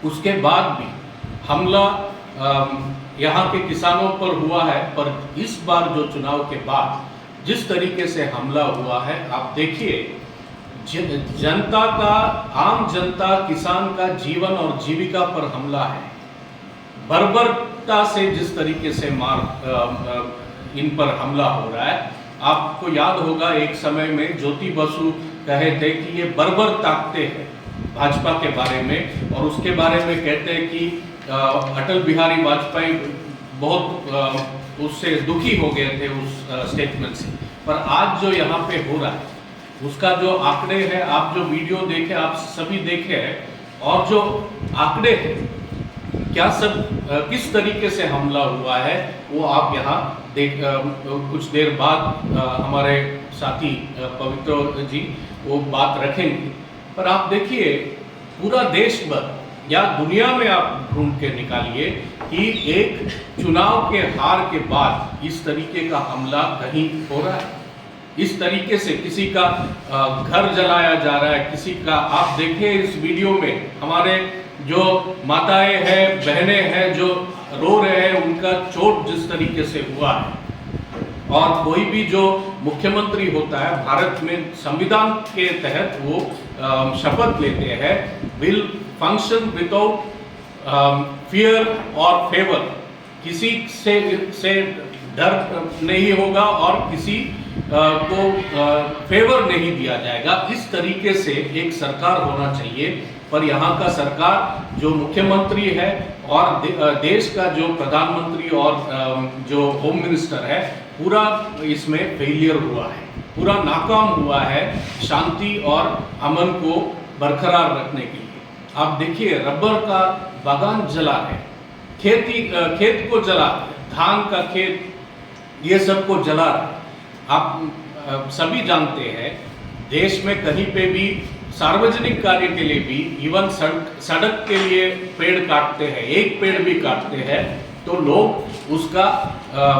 उसके बाद भी हमला यहाँ के किसानों पर हुआ है। पर इस बार जो चुनाव के बाद जिस तरीके से हमला हुआ है, आप देखिए, जनता का, आम जनता, किसान का जीवन और जीविका पर हमला है। बर्बरता से जिस तरीके से इन पर हमला हो रहा है। आपको याद होगा एक समय में ज्योति बसु कहे थे कि ये बर्बर ताकते हैं भाजपा के बारे में, और उसके बारे में कहते हैं कि अटल बिहारी वाजपेयी बहुत उससे दुखी हो गए थे उस स्टेटमेंट से। पर आज जो यहाँ पे हो रहा है उसका जो आंकड़े हैं, आप जो वीडियो देखे, आप सभी देखे हैं, और जो आंकड़े हैं क्या सब किस तरीके से हमला हुआ है वो आप यहाँ देख, कुछ देर बाद हमारे साथी पवित्र जी वो बात रखेंगे। पर आप देखिए, पूरा देश भर या दुनिया में आप ढूंढ के निकालिए कि एक चुनाव के हार के बाद इस तरीके का हमला कहीं हो रहा है। इस तरीके से किसी का घर जलाया जा रहा है, किसी का, आप देखिए इस वीडियो में हमारे जो माताएं हैं, बहनें हैं जो रो रहे हैं, उनका चोट जिस तरीके से हुआ है। और कोई भी जो मुख्यमंत्री होता है भारत में, संविधान के तहत वो शपथ लेते हैं, विल फंक्शन विदाउट फियर और फेवर, किसी से डर नहीं होगा और किसी को फेवर नहीं दिया जाएगा। इस तरीके से एक सरकार होना चाहिए। पर यहाँ का सरकार जो मुख्यमंत्री है और देश का जो प्रधानमंत्री और जो होम मिनिस्टर है, पूरा इसमें फेलियर हुआ है, पूरा नाकाम हुआ है शांति और अमन को बरकरार रखने के लिए। आप देखिए, रबर का बागान जला है, खेत को जला है, धान का खेत, ये सब को जला है। आप सभी जानते हैं देश में कहीं पे भी सार्वजनिक कार्य के लिए भी, इवन सड़क के लिए पेड़ काटते हैं, एक पेड़ भी काटते हैं तो लोग उसका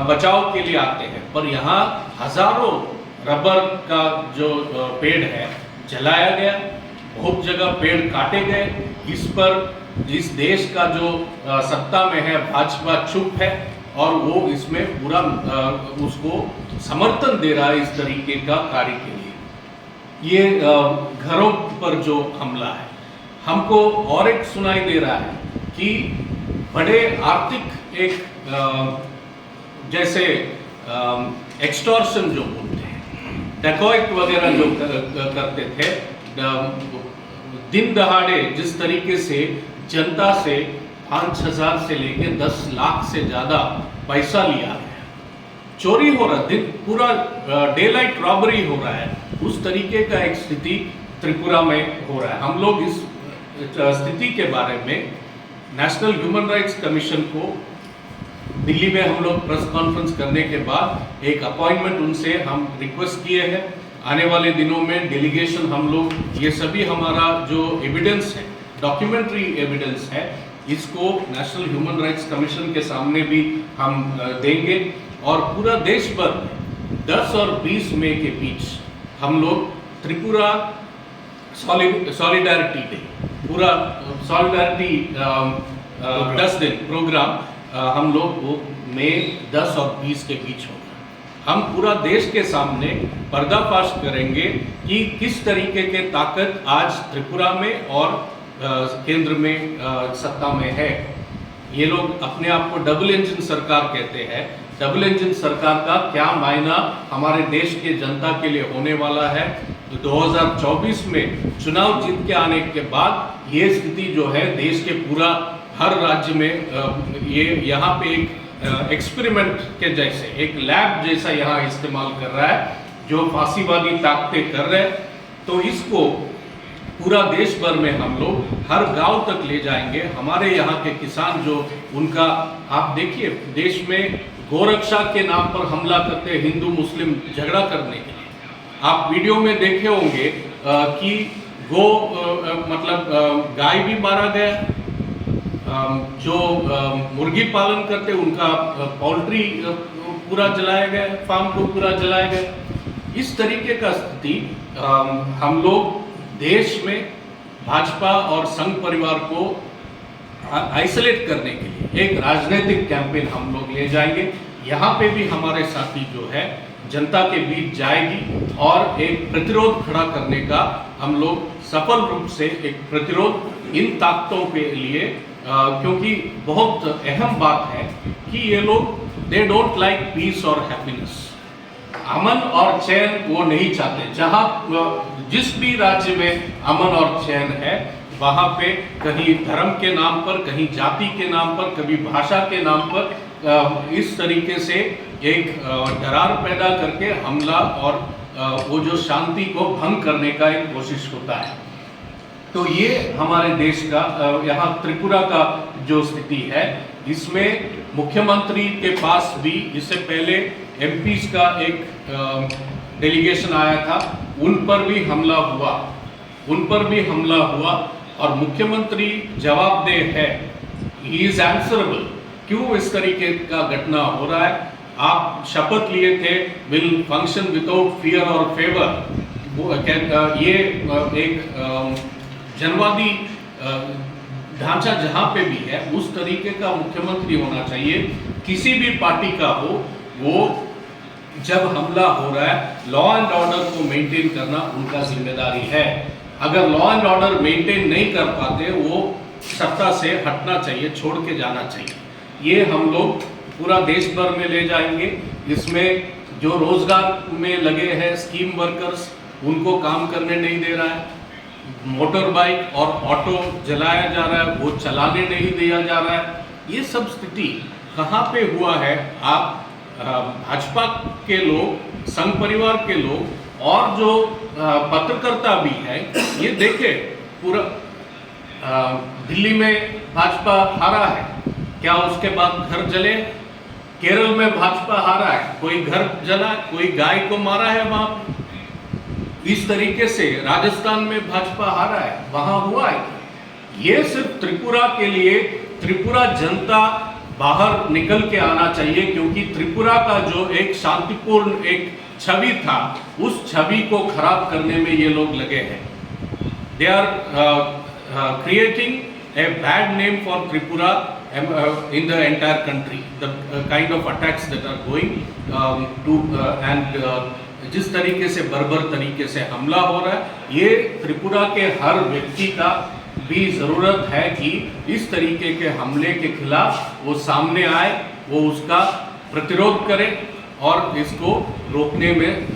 बचाव के लिए आते हैं। पर यहाँ हजारों रबर का जो पेड़ है जलाया गया, बहुत जगह पेड़ काटे गए। इस पर इस देश का जो सत्ता में है भाजपा चुप है और वो इसमें पूरा उसको समर्थन दे रहा है इस तरीके का कार्य के लिए। ये घरों पर जो हमला है, हमको और एक सुनाई दे रहा है कि बड़े आर्थिक एक जैसे एक्सटॉर्शन जो बोलते हैं, डकैत वगैरह जो करते थे, दिन दहाड़े जिस तरीके से जनता से 5,000 से लेके 10 लाख से ज़्यादा पैसा लिया है, चोरी हो रहा है, दिन पूरा डे लाइट रॉबरी हो रहा है, उस तरीके का एक स्थिति त्रिपुरा में हो रहा है। हम लोग इस स्थिति के बारे में नेशनल ह्यूमन राइट्स कमीशन को दिल्ली में हम लोग प्रेस कॉन्फ्रेंस करने के बाद एक अपॉइंटमेंट उनसे हम रिक्वेस्ट किए हैं। आने वाले दिनों में डेलीगेशन हम लोग, ये सभी हमारा जो एविडेंस है, डॉक्यूमेंट्री एविडेंस है, इसको नेशनल ह्यूमन राइट्स कमीशन के सामने भी हम देंगे। और पूरा देश भर में 10 और 20 मई के बीच हम लोग त्रिपुरा सॉलिडारिटी डे, पूरा सॉलिडारिटी 10 दिन प्रोग्राम हम लोग वो मई 10 और 20 के बीच होगा। हम पूरा देश के सामने पर्दाफाश करेंगे कि किस तरीके के ताकत आज त्रिपुरा में और केंद्र में सत्ता में है। ये लोग अपने आप को डबल इंजन सरकार कहते हैं। डबल इंजन सरकार का क्या मायना हमारे देश के जनता के लिए होने वाला है। तो 2024 में चुनाव जीत के आने के बाद ये स्थिति जो है देश के पूरा हर राज्य में ये यहाँ पे एक एक्सपेरिमेंट के जैसे, एक लैब जैसा यहाँ इस्तेमाल कर रहा है, जो फांसीवादी ताकतें कर रहे हैं। तो इसको पूरा देश भर में हम लोग हर गांव तक ले जाएंगे। हमारे यहाँ के किसान जो उनका, आप देखिए देश में गोरक्षा के नाम पर हमला करते हैं, हिंदू मुस्लिम झगड़ा करने के लिए। आप वीडियो में देखे होंगे कि मतलब गाय भी मारा गया, जो मुर्गी पालन करते उनका पोल्ट्री पूरा जलाया गया, फार्म को पूरा जलाया गया। इस तरीके का स्थिति हम लोग देश में भाजपा और संघ परिवार को आइसोलेट करने के लिए एक राजनीतिक कैंपेन हम लोग ले जाएंगे। यहाँ पे भी हमारे साथी जो है जनता के बीच जाएगी और एक प्रतिरोध खड़ा करने का हम लोग सफल रूप से एक प्रतिरोध इन ताकतों के लिए, क्योंकि बहुत अहम बात है कि ये लोग दे डोंट लाइक पीस और हैप्पीनेस, अमन और चैन वो नहीं चाहते। जहाँ जिस भी राज्य में अमन और चैन है वहाँ पे कहीं धर्म के नाम पर, कहीं जाति के नाम पर, कभी भाषा के नाम पर इस तरीके से एक दरार पैदा करके हमला और वो जो शांति को भंग करने का एक कोशिश होता है। तो ये हमारे देश का यहाँ त्रिपुरा का जो स्थिति है, इसमें मुख्यमंत्री के पास भी इससे पहले एमपीज का एक डेलीगेशन आया था, उन पर भी हमला हुआ और मुख्यमंत्री जवाबदेह है, ही इज आंसरेबल। क्यों इस तरीके का घटना हो रहा है? आप शपथ लिए थे विल फंक्शन विदाउट फियर और फेवर, ये एक जनवादी ढांचा जहां पे भी है उस तरीके का मुख्यमंत्री होना चाहिए, किसी भी पार्टी का हो। वो जब हमला हो रहा है लॉ एंड ऑर्डर को मेंटेन करना उनका जिम्मेदारी है। अगर लॉ एंड ऑर्डर मेंटेन नहीं कर पाते वो सत्ता से हटना चाहिए, छोड़ के जाना चाहिए। ये हम लोग पूरा देश भर में ले जाएंगे। इसमें जो रोजगार में लगे हैं स्कीम वर्कर्स, उनको काम करने नहीं दे रहा है, मोटर बाइक और ऑटो जलाया जा रहा है, वो चलाने नहीं दिया जा रहा है। ये सब स्थिति कहाँ पे हुआ है? आप भाजपा के लोग, संघ परिवार के लोग और जो पत्रकर्ता भी है, ये देखे पूरा दिल्ली में भाजपा हारा है, क्या उसके बाद घर जले? केरल में भाजपा हारा है, कोई घर जला, कोई गाय को मारा है वहां। इस तरीके से राजस्थान में भाजपा हारा है, वहां हुआ है। ये सिर्फ त्रिपुरा के लिए, त्रिपुरा जनता बाहर निकल के आना चाहिए, क्योंकि त्रिपुरा का जो एक शांतिपूर्ण एक छवि था, उस छवि को खराब करने में ये लोग लगे हैं। They are creating a bad name for Tripura in the entire country, the kind of attacks that are going to and जिस तरीके से बर्बर तरीके से हमला हो रहा है, ये त्रिपुरा के हर व्यक्ति का भी ज़रूरत है कि इस तरीके के हमले के खिलाफ वो सामने आए, वो उसका प्रतिरोध करे और इसको रोकने में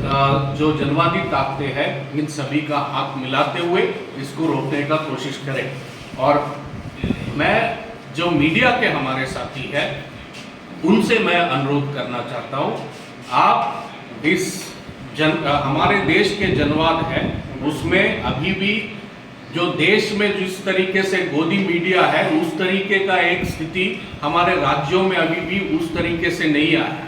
जो जनवादी ताकतें हैं इन सभी का हाथ मिलाते हुए इसको रोकने का कोशिश करें। और मैं जो मीडिया के हमारे साथी हैं उनसे मैं अनुरोध करना चाहता हूं, आप इस हमारे देश के जनवाद है उसमें अभी भी जो देश में जिस तरीके से गोदी मीडिया है उस तरीके का एक स्थिति हमारे राज्यों में अभी भी उस तरीके से नहीं आया है।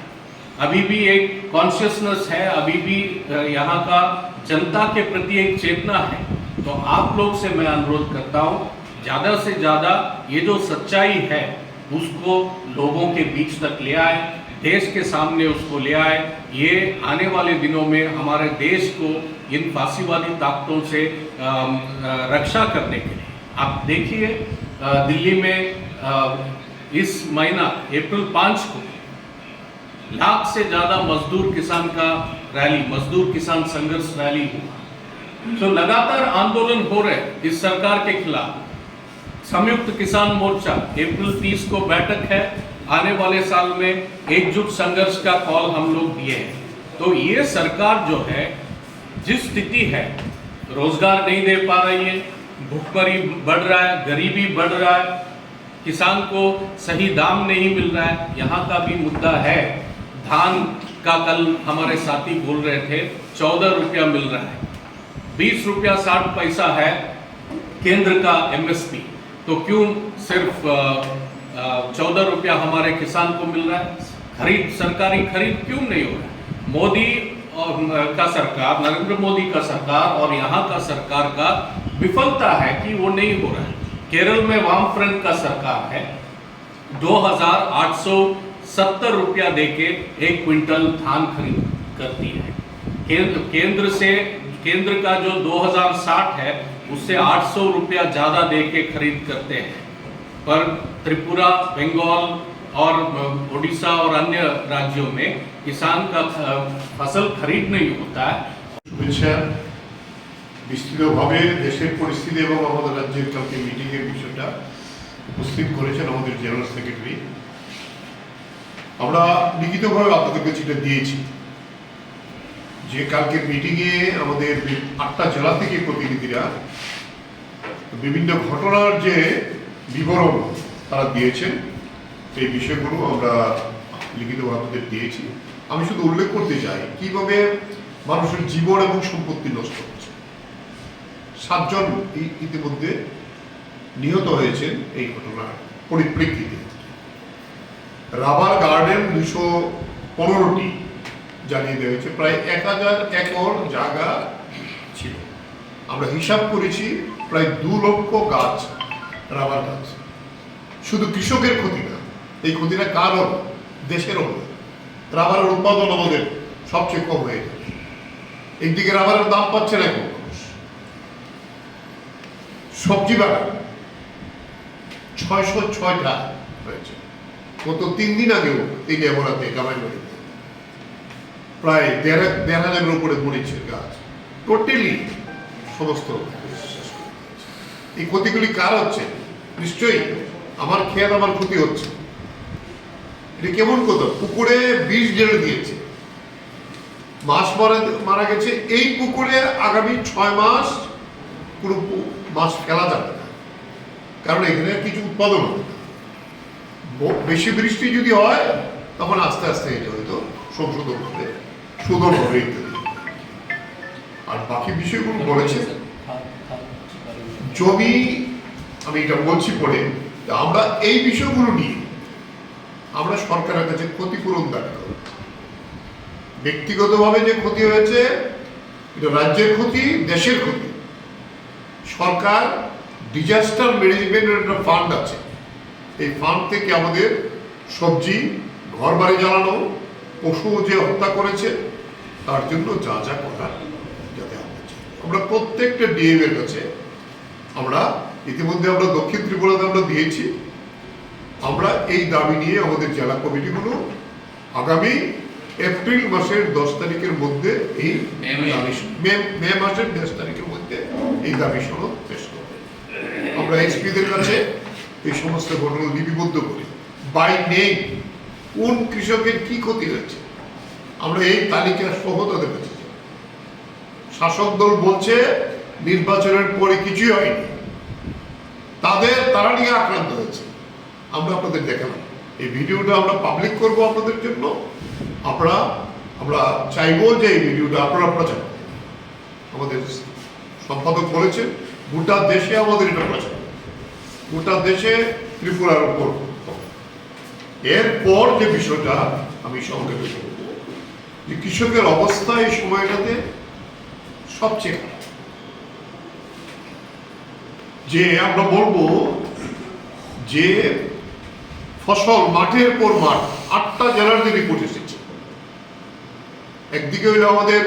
अभी भी एक कॉन्शियसनेस है, अभी भी यहाँ का जनता के प्रति एक चेतना है। तो आप लोग से मैं अनुरोध करता हूँ, ज़्यादा से ज़्यादा ये जो सच्चाई है उसको लोगों के बीच तक ले आए, देश के सामने उसको ले आए। ये आने वाले दिनों में हमारे देश को इन फांसीवादी ताकतों से रक्षा करने के लिए, आप देखिए दिल्ली में इस महीना अप्रैल 5 को 1 लाख से ज़्यादा मजदूर किसान का रैली, मजदूर किसान संघर्ष रैली हुआ। तो लगातार आंदोलन हो रहे इस सरकार के खिलाफ। संयुक्त किसान मोर्चा अप्रैल 30 को बैठक है, आने वाले साल में एकजुट संघर्ष का कॉल हम लोग दिए हैं। तो ये सरकार जो है जिस स्थिति है, रोजगार नहीं दे पा रही है, भूखमरी बढ़ रहा है, गरीबी बढ़ रहा है, किसान को सही दाम नहीं मिल रहा है। यहाँ का भी मुद्दा है, धान का कल हमारे साथी बोल रहे थे 14 रुपया मिल रहा है, 20 रुपया 60 पैसा है केंद्र का एमएसपी, तो क्यों सिर्फ 14 रुपया हमारे किसान को मिल रहा है? खरीद, सरकारी खरीद क्यों नहीं हो रहा है? मोदी का सरकार, नरेंद्र मोदी का सरकार और यहाँ का सरकार का विफलता है कि वो नहीं हो रहा है। केरल में वाम फ्रंट का सरकार है, 2870 रुपया देके 1 क्विंटल धान खरीद करती है। केंद्र का जो 2060 है उससे 800 रुपया ज़्यादा दे के खरीद करते हैं। पर त्रिपुरा, बंगाल और उड़ीसा और अन्य राज्यों में किसान का फसल खरीद नहीं होता है। শুভেচ্ছা। বিস্তৃতভাবে দেশের পরিস্থিতি এবং আমাদের রাজ্যের কালকে মিটিংয়ের বিষয়টা উপস্থিত করেছেন আমাদের জেনারেল সেক্রেটারি। আমরা লিখিতভাবে আপনাদেরকে চিঠি দিয়েছি যে কালকের মিটিংয়ে আমাদের 8টা জেলা থেকে প্রতিনিধিরা বিভিন্ন ঘটনার যে বিবরণ তারা দিয়েছেন এই বিষয়গুলো আমরা লিখিতভাবে আপনাদের দিয়েছি। আমি শুধু উল্লেখ করতে চাই কিভাবে মানুষের জীবন এবং সম্পত্তি নষ্ট হচ্ছে। 7 জন ইতিমধ্যে নিহত হয়েছেন এই ঘটনার পরিপ্রেক্ষিতে। রাবার গার্ডেন 215টি জ্বালিয়ে দেওয়া হয়েছে, প্রায় 1000 একর জায়গা ছিল। আমরা হিসাব করেছি প্রায় 2 লক্ষ গাছ, রাবার গাছ। শুধু কৃষকের ক্ষতি না, এই ক্ষতিটা কার হল? দেশের হল। রাবারের উৎপাদন আমাদের সবচেয়ে কম হয়ে যাবে। একদিকে রাবারের দাম পাচ্ছে না এখন মানুষ। সবজি বাগান 606টা হয়েছে। গত 3 দিন আগেও এই নেবরাতে গামাইবাড়িতে প্রায় 1,500-এর উপরে মরেছে গাছ। টোটালি সমস্ত এই ক্ষতিগুলি কার হচ্ছে? নিশ্চয়ই আমার খেয়াল, আমার ক্ষতি হচ্ছে। এটা কেমন কথা? পুকুরে বিষ ঢেলে দিয়েছে, মাছ মারা গেছে। এই পুকুরে আগামী 6 মাস কোনো মাছ ফেলা যাবে না, কারণ এখানে কিছু উৎপাদন হবে না। বেশি বৃষ্টি যদি হয় তখন আস্তে আস্তে এটা হয়তো সংশোধন হবে, শোধন হবে ইত্যাদি। আর বাকি বিষয়গুলো বলেছে জমি, আমি এটা বলছি পরে, আমরা এই বিষয়গুলো নিয়ে আমরা সরকারের কাছে ক্ষতিপূরণ দাবি করব। ব্যক্তিগতভাবে যে ক্ষতি হয়েছে এটা রাজ্যের ক্ষতি, দেশের ক্ষতি। সরকার ডিজাস্টার ম্যানেজমেন্টের একটা ফান্ড আছে, এই ফান্ড থেকে আমাদের সবজি, ঘর বাড়ি জ্বালানো, পশু যে হত্যা করেছে তার জন্য যা যা করার যাতে আমরা প্রত্যেকটা ডিএম এর কাছে আমরা ইতিমধ্যে আমরা দক্ষিণ ত্রিপুরাতে আমরা দিয়েছি। আমরা এই দাবি নিয়ে আমাদের জেলা কমিটিগুলো আগামী এপ্রিল মাসের 10 তারিখের মধ্যে এই মে মাসের 10 তারিখের মধ্যে এই দাবি সনদ পেশ করবে। আমরা এসপিদের কাছে এই সমস্ত ঘটনা লিপিবদ্ধ করি, বাই নেই কোন কৃষকের কি ক্ষতি হয়েছে আমরা এই তালিকা সহ তাদের কাছে। শাসক দল বলছে নির্বাচনের পরে কিছুই হয়নি, তারা নিয়ে আক্রান্ত হয়েছে। আমরা আপনাদের দেখালাম, এই ভিডিওটা আমরা পাবলিক করব আপনাদের জন্য। আমরা চাইবো যে এই ভিডিওটা আপনারা প্রচার করেন। আমাদের সম্পাদক বলেছেন গোটা দেশে আমাদের এটা প্রচার, গোটা দেশে ত্রিপুরার উপর। এরপর যে বিষয়টা আমি সংক্ষেপে বলব যে কৃষকের অবস্থা এই সময়টাতে সবচেয়ে খারাপ। যে আমরা বলবো যে ফসল মাঠের পর মাঠ, 8টা জেলার যে রিপোর্ট এসেছে, একদিকে হইলো আমাদের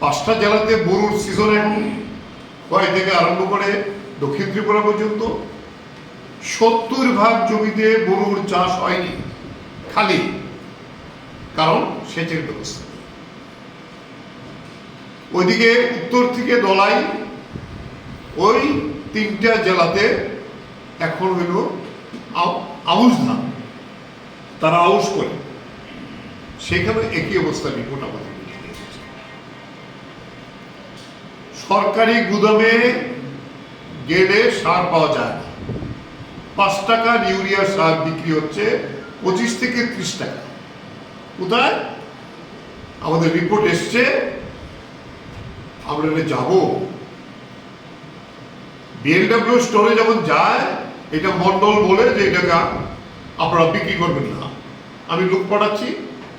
5টা জেলাতে বরুর সিজন এখন কয় থেকে আরম্ভ করে দক্ষিণ ত্রিপুরা পর্যন্ত 70% জমিতে বরুর চাষ হয়নি, খালি, কারণ সেচের ব্যবস্থা। ওইদিকে উত্তর থেকে দলাই, ওই 3টা জেলাতে এখন হইল আউশ ধান, তারা আউশ করে, সেখানে একই অবস্থা রিপোর্ট আমাদের সরকারি গুদামে গেলে সার পাওয়া যায় না। 5 টাকার ইউরিয়া সার বিক্রি হচ্ছে 25 থেকে 30 টাকা। কোথায়? আমাদের রিপোর্ট এসছে, আমরা যাব বিএলডব্লিউ স্টোরে যখন যায়, এটা মন্ডল বলে যে এটাকে আপনারা বিক্রি করবেন না। আমি লোক পাঠাচ্ছি,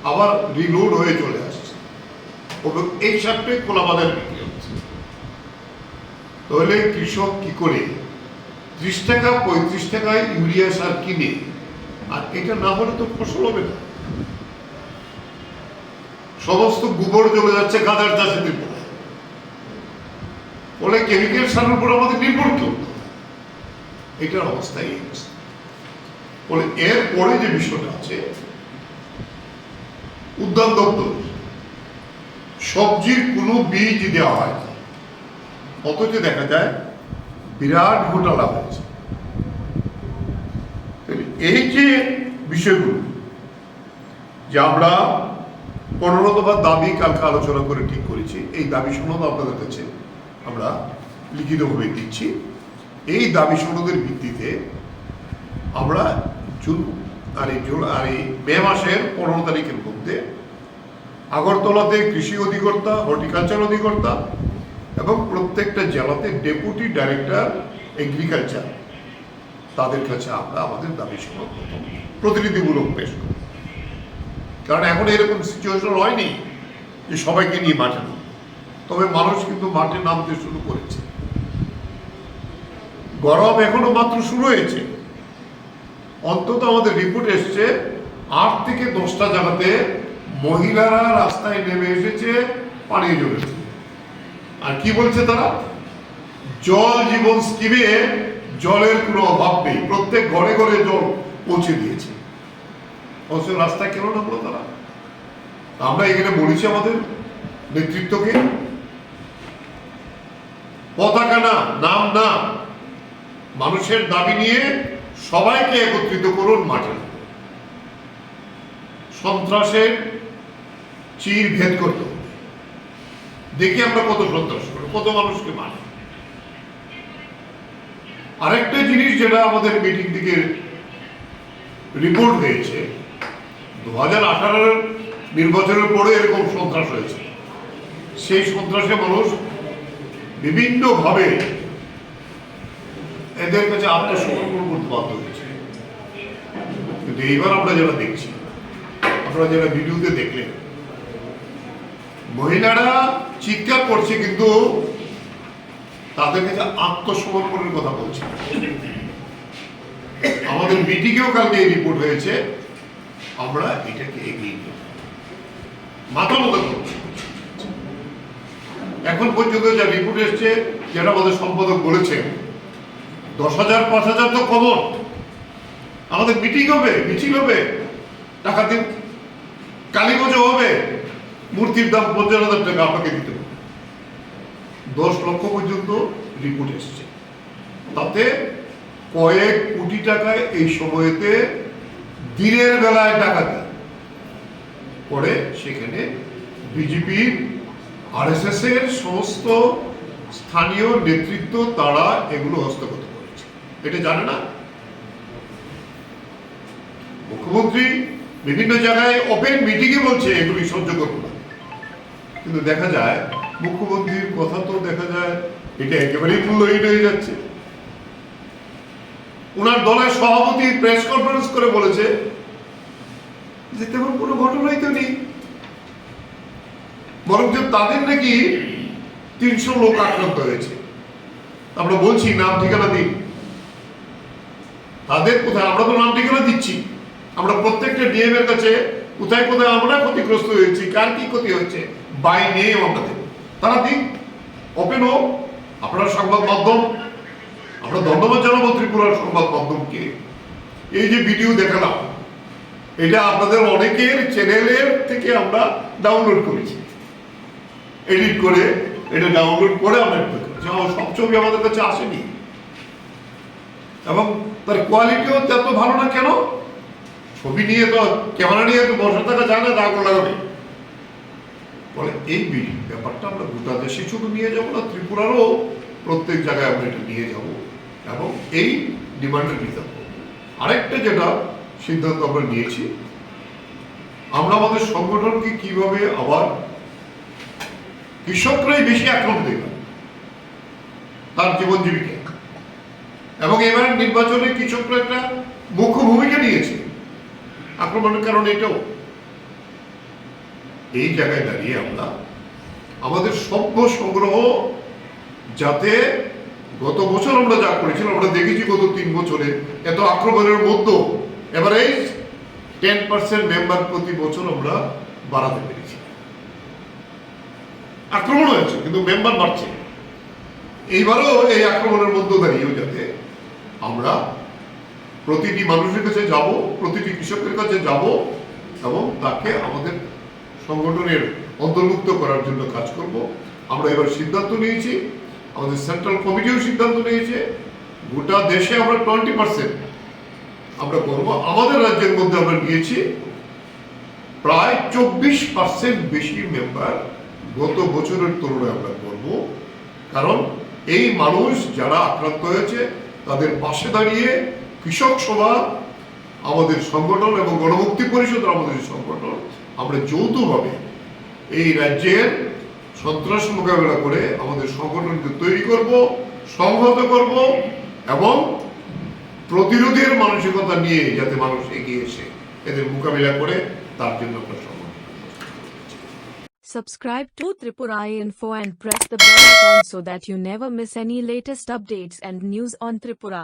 আবার রিলোড হয়ে চলে আসছে। এই সারটাই কোলাবাজারে বিক্রি হচ্ছে। তাহলে কৃষক কি করে 30 টাকা 35 টাকায় ইউরিয়া সার কিনে, আর এটা না হলে তো ফসল হবে না। সমস্ত গোবর চলে যাচ্ছে গাঁদার চাষের উপর, ফলে কেমিক্যাল সারের উপর আমাদের নির্ভর করতে হবে। এটার অবস্থা এই অবস্থা। বলে এর পরে যে বিষয়টা আছে, উদ্যান দপ্তর সবজির কোনো বীজ দেওয়া হয় না, অথচ দেখা যায় বিরাট ঘোটালা হয়েছে। এই যে বিষয়গুলো যে আমরা 15 দফা দাবি কালকে আলোচনা করে ঠিক করেছি, এই দাবি সনদ আপনাদের কাছে আমরা লিখিতভাবে দিচ্ছি। এই দাবি সনদের ভিত্তিতে আমরা জুন আর এই মে মাসের 15 তারিখের মধ্যে আগরতলাতে কৃষি অধিকর্তা, হর্টিকালচার অধিকর্তা এবং প্রত্যেকটা জেলাতে ডেপুটি ডাইরেক্টর এগ্রিকালচার, তাদের কাছে আমরা আমাদের দাবি সনদ প্রতিনিধিমূলক পেশ করি। কারণ এখন এরকম সিচুয়েশন হয়নি যে সবাইকে নিয়ে মাঠে নাম, তবে মানুষ কিন্তু মাঠে নামতে শুরু করেছে। গরম এখনো মাত্র শুরু হয়েছে। অন্তত আমাদের রিপোর্ট এসছে 8 থেকে 10টা জায়গাতে মহিলারা রাস্তায় নেমে এসেছে পানীয় জলের। আর কি বলছে তারা? জল জীবন স্কিমে জলের কোনো অভাব নেই, প্রত্যেক ঘরে ঘরে জল পৌঁছে দিয়েছে। অথচ রাস্তায় কেন নামলো তারা? আমরা এখানে বলেছি আমাদের নেতৃত্বকে, পতাকা না, নাম না, মানুষের দাবি নিয়ে সবাইকে একত্রিত করুন মাঠে। সন্ত্রাসের চির ভেদ করতে হবে। দেখি আমরা কত সন্ত্রাস করি, কত মানুষকে মানে। আরেকটা জিনিস যেটা আমাদের মিটিং থেকে রিপোর্ট হয়েছে, 2018 নির্বাচনের পরে এরকম সন্ত্রাস হয়েছে। সেই সন্ত্রাসে মানুষ বিভিন্নভাবে এদের কাছে আত্মসমর্পণ করতে বাধ্য হয়েছে। কিন্তু এইবার আমরা যেটা দেখছি, আপনারা যারা ভিডিওতে দেখলেন, মহিলারা চিৎকার করছে কিন্তু তাদের কাছে আত্মসমর্পণের কথা বলছে। আমাদের মিটিংয়েও কালকে এই রিপোর্ট হয়েছে, আমরা এটাকে এগিয়ে নিয়ে মাথা মতো করছি। এখন পর্যন্ত যা রিপোর্ট এসছে, যেটা আমাদের সম্পাদক বলেছেন, 10,000 5,000 তো কমন। আমাদের মিটিং হবে, মিছিল হবে, টাকা দিন, কালী পুজো হবে, মূর্তির দাম 50,000 টাকা আপনাকে দিতে হবে। 10 লক্ষ পর্যন্ত রিপোর্ট এসছে। তাতে কয়েক কোটি টাকায় এই সময়েতে দিনের বেলায় টাকা দেয় পরে সেখানে বিজেপির RSS এর সমস্ত স্থানীয় নেতৃত্ব তারা এগুলো হস্তগত করেছে। এটা জানে না মুখ্যমন্ত্রী? বিভিন্ন জায়গায় ওপেন মিটিংয়ে বলছে এগুলি সহ্য করবো না, কিন্তু দেখা যায় মুখ্যমন্ত্রীর কথা তো দেখা যায় এটা একেবারেই মূল্যহীন হয়ে যাচ্ছে। ওনার দলের সভাপতি প্রেস কনফারেন্স করে বলেছে যে তেমন কোনো ঘটনাই তো নেই, বরঞ্চ তাদের নাকি 300 লোক আক্রান্ত হয়েছে। আমরা বলছি নাম ঠিকানা দিন, তাদের কোথায়? আমরা তো নাম ঠিকানা দিচ্ছি, আমরা প্রত্যেকটা ডিএম এর কাছে কোথায় কোথায় আমরা ক্ষতিগ্রস্ত হয়েছি, কার কি ক্ষতি হচ্ছে বাই নেম আমরা দেব, তারা দিন, ওপেন হোক। আপনারা সংবাদ মাধ্যম, আমরা ধন্যবাদ জানাবো ত্রিপুরার সংবাদ মাধ্যমকে। এই যে ভিডিও দেখালাম, এটা আপনাদের অনেকের চ্যানেলের থেকে আমরা ডাউনলোড করেছি, এডিট করে এটা ডাউনলোড করে আমরা সব ছবি আমাদের কাছে আসেনি, এবং তার কোয়ালিটিও এত ভালো না। কেন? ছবি নিয়ে তো, ক্যামেরা নিয়ে তো বসে থাকা যায় না, আগুন লাগাবে বলে। এই ব্যাপারটা আমরা গোটা দেশে শুধু নিয়ে যাবো না, ত্রিপুরারও প্রত্যেক জায়গায় আমরা এটা নিয়ে যাব এবং এই ডিমান্ডের ভিতর। আরেকটা যেটা সিদ্ধান্ত আমরা নিয়েছি, আমরা আমাদের সংগঠনকে কিভাবে আবার কৃষকরাই বেশি আক্রমণ দেবে তার জীবন জীবিকা, এবং এবার নির্বাচনে কৃষকরা একটা মুখ্য ভূমিকা নিয়েছে আক্রমণের কারণে। এটাও এই জায়গায় দাঁড়িয়ে আমরা আমাদের সভ্য সংগ্রহ, যাতে গত বছর আমরা যা করেছিলাম, আমরা দেখেছি গত 3 বছরে এত আক্রমণের মধ্যেও এভারেজ 10% মেম্বার প্রতি বছর আমরা বাড়াতে পেরেছি। আক্রমণ হয়েছে কিন্তু মেম্বার বাড়ছে। এইবারও এই আক্রমণের মধ্যে দাঁড়িয়েও যাতে আমরা প্রতিটি মানুষের কাছে যাব, প্রতিটি কৃষকের কাছে যাব এবং তাকে আমাদের সংগঠনের অন্তর্ভুক্ত করার জন্য কাজ করব। আমরা এবার সিদ্ধান্ত নিয়েছি, আমাদের সেন্ট্রাল কমিটিও সিদ্ধান্ত নিয়েছে, গোটা দেশে আমরা 20% আমরা করব। আমাদের রাজ্যের মধ্যে আমরা নিয়েছি প্রায় 24% বেশি মেম্বার গত বছরের তুলনায় আমরা করব। কারণ এই মানুষ যারা আক্রান্ত হয়েছে তাদের পাশে দাঁড়িয়ে কৃষক সভা, আমাদের সংগঠন এবং গণমুক্তি পরিষদ আমাদের সংগঠন, আমরা যৌথভাবে এই রাজ্যের সন্ত্রাস মোকাবেলা করে আমাদের সংগঠনকে তৈরি করব, সংহত করব এবং প্রতিরোধের মানসিকতা নিয়ে যাতে মানুষ এগিয়ে এসে এদের মোকাবিলা করে তার জন্য আমরা সংগঠন। Subscribe to Tripura Info and press the bell icon so that you never miss any latest updates and news on Tripura.